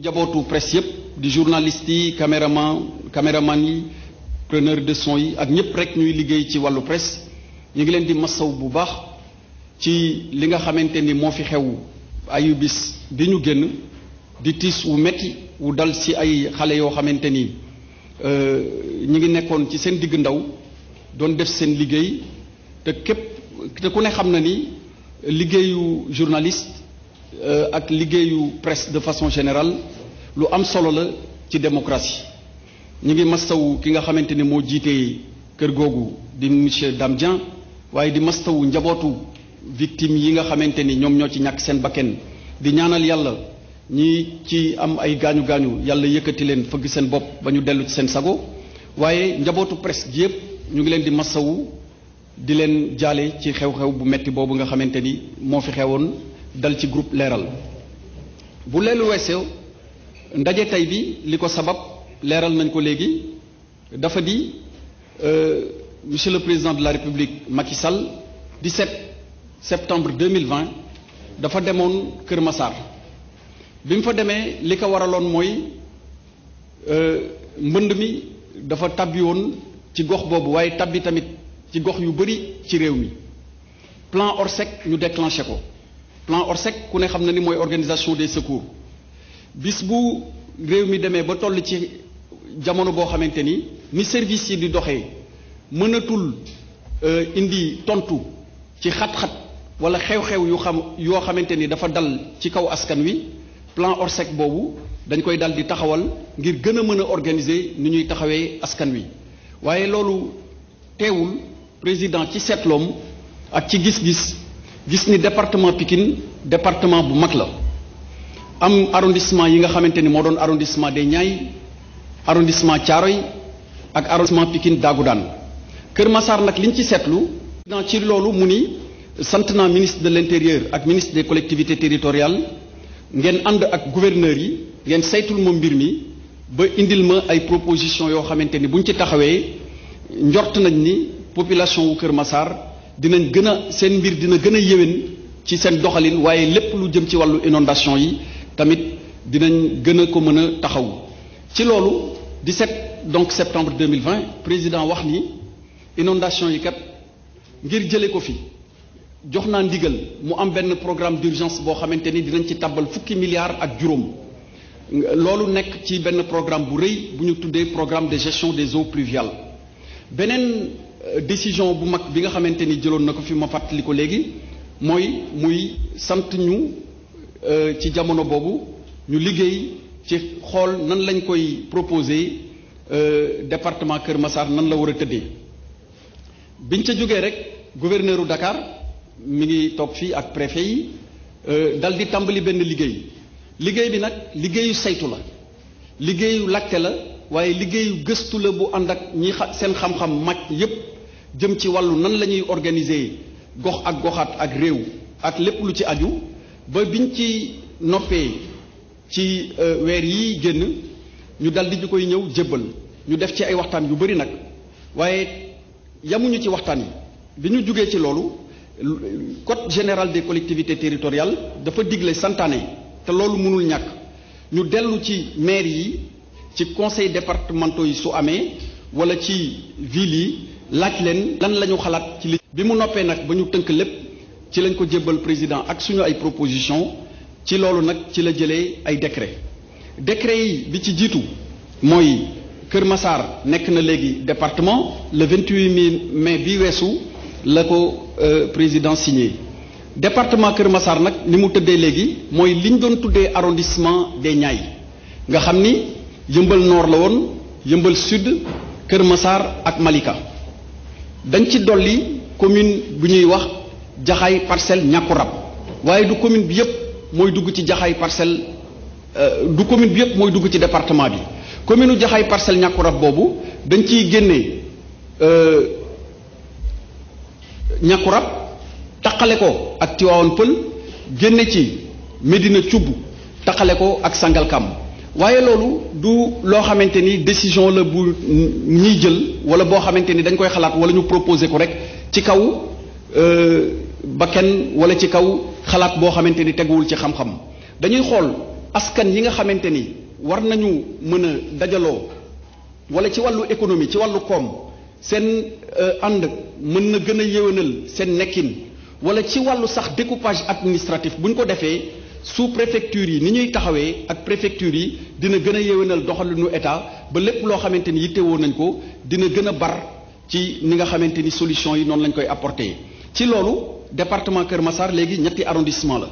njabootu presse yëpp di journalistes yi caméraman yi preneur de son yi ak ñëpp rek ñuy liggéey ci wàllu presse ñu ngi leen di massaw bu baax ci li nga xamante ni moo fi xew ayu bis bi ñu génn di tiis wu metti wu dal ci ay xale yoo xamante ni ñi ngi nekkoon ci seen digg ndaw doon def seen liggéey te ku ne xam na ni liggéeyu journaliste ak liggéeyu presse de façon générale lu am solo la ci démocratie ñu ngi mastawu ki nga xamante ni moo jiitee kër googu di monsieur Dame Dieng waaye di mastawu njabootu victime yi nga xamante ni ñoom ñoo ci ñàkk seen bakken di ñaanal yàlla ñi ci am ay gaañu-gaañu yàlla yëkkati leen fëgg seen bopp ba ñu dellu ci seen sago waaye njabootu presse gi yëpp ñu ngi leen di mastawu di leen jaale ci xew-xew bu metti boobu nga xamante ni moo fi xewoon dal ci groupe leeral bu leelu weesoo ndaje tey bi li ko sabab leeral nañ ko léegi dafa di monsieur le président de la république Macky Sall 17 septembre 2020 dafa demoon Kër Massar bi mu fa demee li ko waraloon mooy mbënd mi dafa tabbi woon ci gox boobu waaye tabbi tamit ci gox yu bari ci réew mi plan Orsec ñu déclenché ko plan Orsec ku ne xam na ni mooy organisation des secours bis bu réew mi demee ba toll ci jamono boo xamante ni service yi di doxee mënatul indi tontu ci xat-xat wala xew-xew yoo xamante ni dafa dal ci kaw askan wi plan Orsec boobu dañ koy dal di taxawal ngir gën a mën a organiser ni ñuy taxawee askan wi waaye loolu teewul président ci seetloom ak ci gis ni département Pikine département bu mag la am arrondissement yi nga xamante ni moo doon arrondissement des Niayes arrondissement Thiaroye ak arrondissement Pikine Dagoudane Kër Massar nag liñ ci seetlu ci loolu mu ni sant naa ministre de l'intérieur ak ministre des collectivités territoriales ngeen ànd ak gouverneurs yi ngeen saytul ma mbir mi ba indil ma ay propositions yoo xamante ni buñ ci taxawee njort nañ ni population wu Kër Massar dinañ gën a seen mbir dina gën a yéwén ci seen doxalin waaye lépp lu jëm ci wàllu inondation yi tamit dinañ gën a ko mën a taxaw ci loolu 17 donc septembre 2020 président wax ni inondation yi kat ngir jële ko fi jox naa ndigal mu am benn programme d'urgence boo xamante ni dinañ ci tàbbal fukki milliards ak juróom loolu nekk ci benn programme bu rëy bu ñu tuddee programme de gestion des eaux pluviales beneen décision bu mag bi nga xamante ni jëloon na ko fi ma fàttali ko léegi muy sant ñu ci jamono boobu ñu liggéey ci xool nan lañ koy proposer département Kër Massar nan la war a tëddee biñ ca jógee rek gouverneur u Dakar mi ngi toog fii ak préfet yi dal di tàmbali benn liggéey bi nag liggéeyu saytu la liggéeyu laajte la waaye liggéeyu gëstu la bu ànd ak seen xam-xam màcc yépp jëm ci wàllu nan la ñuy organiser gox ak goxaat ak réew ak lépp lu ci aju ba biñ ci noppee ci weer yi génn ñu dal di ñu koy ñëw jébbal ñu def ci ay waxtaan yu bari nag waaye yamuñu ci waxtaan yi bi ñu jugee ci loolu code général des collectivités territoriales dafa digle santaane te loolu mënul ñàkk ñu dellu ci maire yi ci conseil départementaux yi su amee wala ci ville yi laaj leen lan la ñu xalaat ci li bi mu noppee nag ba ñu tënk lépp ci lañ ko jébbal président ak suñu ay proposition ci loolu nag ci la jëlee ay décret yi bi ci jiitu mooy Kër Massar nekk na léegi département le 28 mai bi weesu la ko président signé département Kër Massar nag ni mu tëddee léegi mooy li ñu doon tuddee arrondissement des Niayes nga xam ni Yëmbal Nord la woon Yëmbal Sud Kër Massar ak Malika dañ ci dolli commune bu ñuy wax Jaxaay Parcelles Ñàkku Rab waaye du commune bi yépp mooy dugg ci Jaxaay Parcelles du commune bi yépp mooy dugg ci département bi commune u Jaxaay Parcelles Ñàkku Rab boobu dañ ciy génnee Ñàkku Rab taqale ko ak Tivaouane Peulh génne ci Médina Thioub taqale ko ak Sangalkam waaye loolu du loo xamante ni décision la bu ñuy jël wala boo xamante ni dañ koy xalaat wala ñu proposer ko rek ci kaw bakken wala ci kaw xalaat boo xamante ni teguwul ci xam-xam dañuy xool askan yi nga xamante ni war nañu mën a dajaloo wala ci wàllu économie ci wàllu koom seen ànd mën na gën a yéwénal seen nekkin wala ci wàllu sax découpage administratif bu ñu ko defee sous préfecture yi ni ñuy taxawee ak préfecture yi dina gën a yéwénal doxalinu état ba lépp loo xamante ni yittewoo nañ ko dina gën a bar ci ni nga xamante ni solution yi noonu lañ koy apporter. ci loolu département Kër Massar léegi ñetti arrondissement la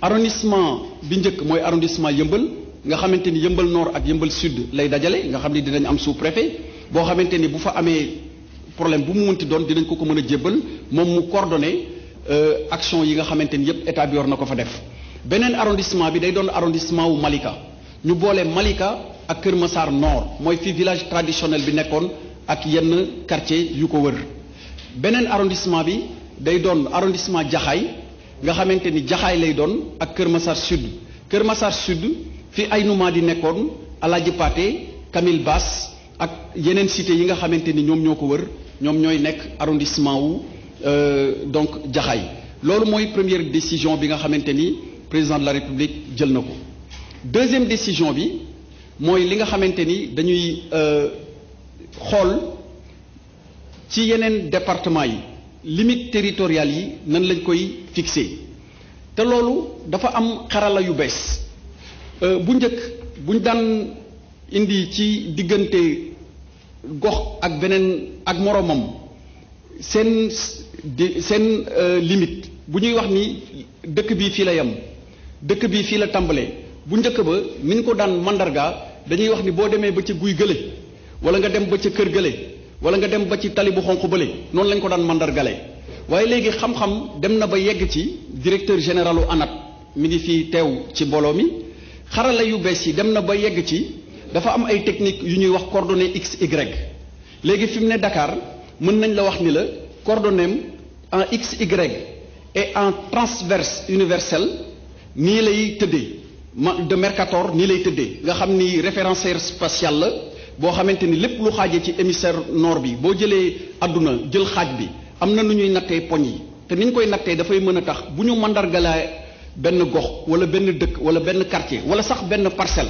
arrondissement bi njëkk mooy arrondissement Yëmbal nga xamante ni Yëmbal Nord ak Yëmbal Sud lay dajale nga xam ni dinañ am sous préfet boo xamante ni bu fa amee problème bu mu mënti doon dinañ ko mën a jébbal moom mu coordonné action yi nga xamante ni yépp état bi yor na ko fa def. beneen arrondissement bi day doon arrondissement wu Malika ñu boole Malika ak Kër Massar Nord mooy fi village traditionnel bi nekkoon ak yenn quartier yu ko wër. beneen arrondissement bi day doon arrondissement Jaxaay nga xamante ni Jaxaay lay doon ak Kër Massar Sud Kër Massar Sud fi ay numaa di nekkoon Alaaji Paate Camille Basse ak yeneen cité yi nga xamante ni ñoom ñoo ko wër ñoom ñooy nekk arrondissement wu donc Jaxaay loolu mooy première décision bi nga xamante ni président de la République jël na ko. deuxième décision bi mooy li nga xamante ni dañuy xool ci yeneen département yi limite territoriale yi nan lañ koy fixé te loolu dafa am xarala yu bees bu njëkk buñ daan indi ci diggante gox ak beneen ak moroomam seen limite bu ñuy wax ni dëkk bii fii la yem dëkk bii fii la tàmbalee bu njëkk ba ni ñu ko daan mandarga dañuy wax ni boo demee ba ca guy gële wala nga dem ba ca kër gële wala nga dem ba ci tali bu xonq bële noonu lañ ko daan mandargale waaye léegi xam-xam dem na ba yegg ci directeur généralu ANAT mi ngi fii teew ci mbooloo mi xarala yu bees yi dem na ba yegg ci dafa am ay technique yu ñuy wax coordonnées XY léegi fi mu ne Dakar mën nañ la wax ni la coordonnées en XY et en transverse universel nii lay tëddee de Mercator nii lay tëddee nga xam ni référentiel spatial la boo xamante ni lépp lu xaajee ci hémisphère nord bi boo jëlee àdduna jël xaaj bi am na nu ñuy nattee poñ yi te ni ñu koy nattee dafay mën a tax bu ñu mandargalee benn gox wala benn dëkk wala benn quartier wala sax benn parcelle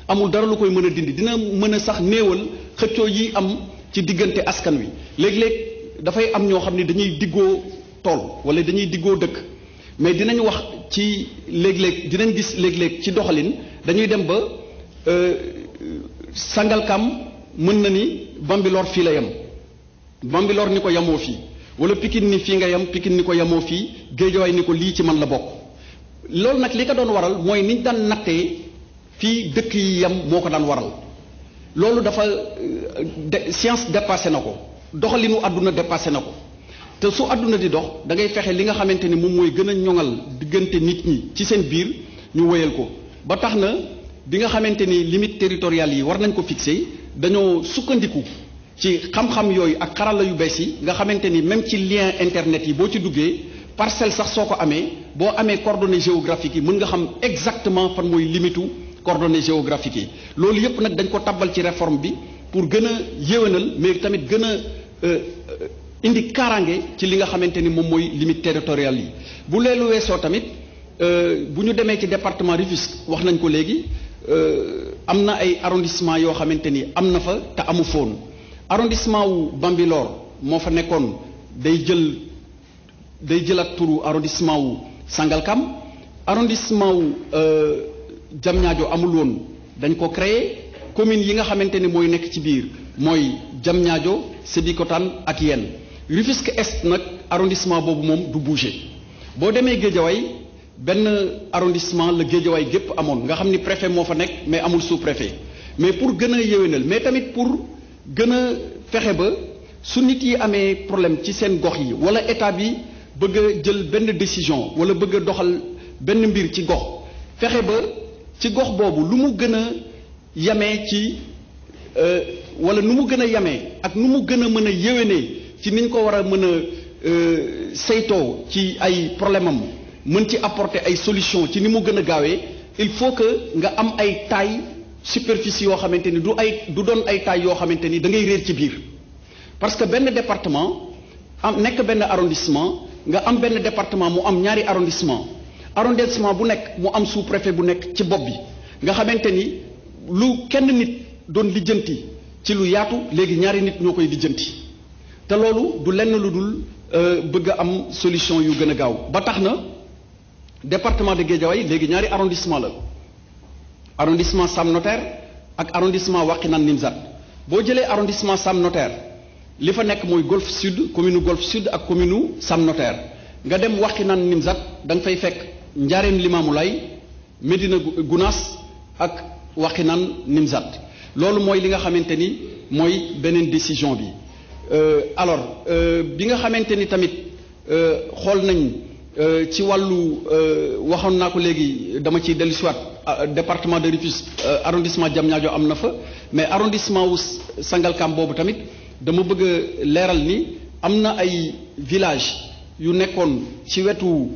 amul dara lu koy mën a dindi dina mën a sax néewal xëccoo yi am ci diggante askan wi léeg-léeg dafay am ñoo xam ne dañuy diggoo tool wala dañuy diggoo dëkk mais dinañ wax ci léeg-léeg dinañ gis léeg-léeg ci doxalin dañuy dem ba Sangalkam mën na ni Bambilor fii la yem Bambilor ni ko yamoo fii wala Pikine ni fii nga yem Pikine ni ko yamoo fii Géejawaay ni ko lii ci man la bokk loolu nag li ko doon waral mooy niñ daan nattee fii dëkk yi yem moo ko daan waral loolu dafa science dépassé na ko doxalinu àdduna dépassé na ko te su àdduna di dox da ngay fexe li nga xamante ni moom mooy gën a ñoŋal diggante nit ñi ci seen biir ñu wéyal ko ba tax na bi nga xamante ni limite territoriale yi war nañ ko fixé dañoo sukkandiku ci xam-xam yooyu ak xarala yu bees yi nga xamante ni même ci lien internet yi boo ci duggee parcelle sax soo ko amee boo amee coordonnées géographiques yi mën nga xam exactement fan mooy limitu coordonnées géographiques yi loolu yépp nag dañ ko tabbal ci réforme bi pour gën a yéwénal mais tamit gën a indi kaaraange ci li nga xamante ni moom mooy limite territoriale yi bu leelu weesoo tamit bu ñu demee ci département Rufisque wax nañ ko léegi am na ay arrondissement yoo xamante ni am na fa te amu foon arrondissement wu Bambilor moo fa nekkoon day jëlaat turu arrondissement wu Sangalkam arrondissement wu Diamniadio amul woon dañ ko créé commune yi nga xamante ni mooy nekk ci biir mooy Diamniadio Sébikotane ak yenn Rufisque Est nag arrondissement boobu moom du bouger boo demee Géejawaay benn arrondissement la Géejawaay gépp amoon nga xam ni préfet moo fa nekk mais amul sous-préfet mais pour gën a yéwénal mais tamit pour gën a fexe ba su nit yi amee problème ci seen gox yi wala état bi bëgg a jël benn décision wala bëgg a doxal benn mbir ci gox fexe ba ci gox boobu lu mu gën a yamee ci wala nu mu gën a yamee ak nu mu gën a mën a yéwénee ci niñ ko war a mën a saytoo ci ay problème am mën ci apporter ay solution ci ni mu gën a gaawee il faut que nga am ay taille superficie yoo xamante ni du doon ay taille yoo xamante ni da ngay réer ci biir parce que benn département am nekk benn arrondissement nga am benn département mu am ñaari arrondissement arrondissement bu nekk mu am sous-préfet bu nekk ci bopp bi nga xamante ni lu kenn nit doon lijjanti ci lu yaatu léegi ñaari nit ñoo koy lijjanti te loolu du lenn lu dul bëgg a am solution yu gën a gaaw ba tax na département de Guédiawaye léegi ñaari arrondissement la arrondissement Sam Notaire ak arrondissement Wakhinane Nimzatt boo jëlee arrondissement Sam Notaire li fa nekk mooy Golf Sud commune Golf Sud ak commune Sam Notaire nga dem Wakhinane Nimzatt da nga fay fekk Njaareem Limamoulaye Médina Gounass ak Wakhinane Nimzatt loolu mooy li nga xamante ni mooy beneen décision bi alors bi nga xamante ni tamit xool nañ ci wàllu waxoon naa ko léegi dama ciy dellusiwaat département de Rufisque arrondissement Diamniadio am na fa mais arrondissement wu Sangalkam boobu tamit dama bëgg a leeral ni am na ay village yu nekkoon ci wetu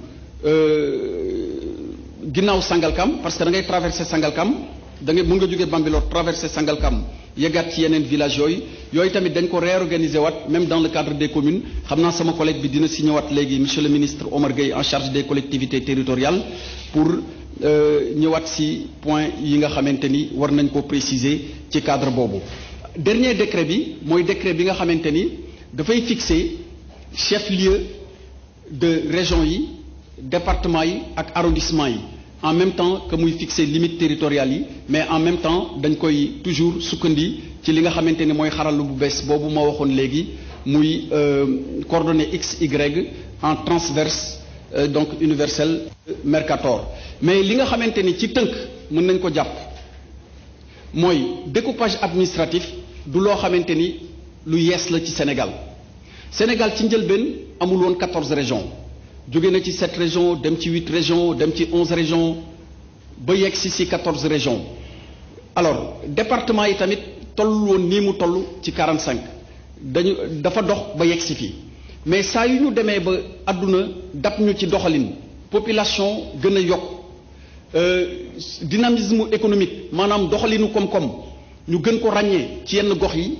ginnaaw Sangalkam parce que da ngay traverser Sangalkam da ngay mën nga jógee Bambilor traverser Sangalkam yeggaat ci yeneen village yooyu tamit dañ ko réorganiser waat même dans le cadre des communes xam naa sama collègue bi dina si ñëwaat léegi monsieur le ministre Omar Gueye en charge des collectivités territoriales pour ñëwaat si point yi nga xamante ni war nañ ko préciser ci cadre boobu. dernier décret bi mooy décret bi nga xamante ni dafay fixer chef-lieu de région yi département yi ak arrondissement yi en même temps que muy fixer limite territoriale yi mais en même temps dañ koy toujours sukkandi ci li nga xamante ni mooy xaralu bu bees boobu ma waxoon léegi muy coordonnées XY en transverse donc universel Mercator mais li nga xamante ni ci tënk mën nañ ko jàpp mooy découpage administratif du loo xamante ni lu yees la ci Sénégal ci njëlbeen amul woon 14 régions jóge na ci 7 régions dem ci 8 régions dem ci 11 régions ba yegg si 14 régions alors département yi tamit tollul woon nii mu toll ci 45 dafa dox ba yegg si fii mais saa yu ñu demee ba àdduna dab ñu ci doxalin population gën a yokk dynamisme économique maanaam doxalinu koom-koom ñu gën ko ràññee ci yenn gox yi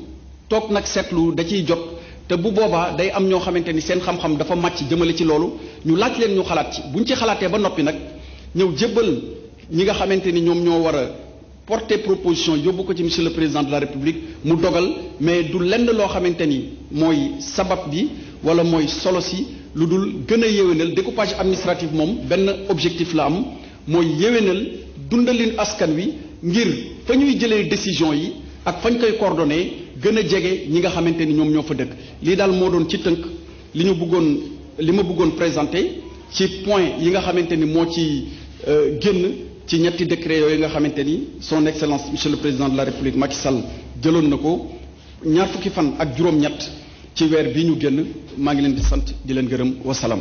toog nag seetlu da ciy jot te bu boobaa day am ñoo xamante ni seen xam-xam dafa màcc jëmale ci loolu ñu laaj leen ñu xalaat ci buñ ci xalaatee ba noppi nag ñëw jébbal ñi nga xamante ni ñoom ñoo war a porter proposition yóbbu ko ci monsieur le président de la république mu dogal mais du lenn loo xamante ni mooy sabab bi wala mooy solo si lu dul gën a yéwénal découpage administratif moom benn objectif la am mooy yéwénal dundalin askan wi ngir fa ñuy jëlee décision yi ak fañ koy coordonné gën a jege ñi nga xamante ni ñoom ñoo fa dëkk lii daal moo doon ci tënk li ma bëggoon présenté ci point yi nga xamante ni moo ci génn ci ñetti décret yooyu nga xamante ni son excellence monsieur le président de la république Macky Sall jëloon na ko ñaar fukki fan ak juróom-ñett ci weer bi ñu génn maa ngi leen di sant di leen gërëm wasalaam.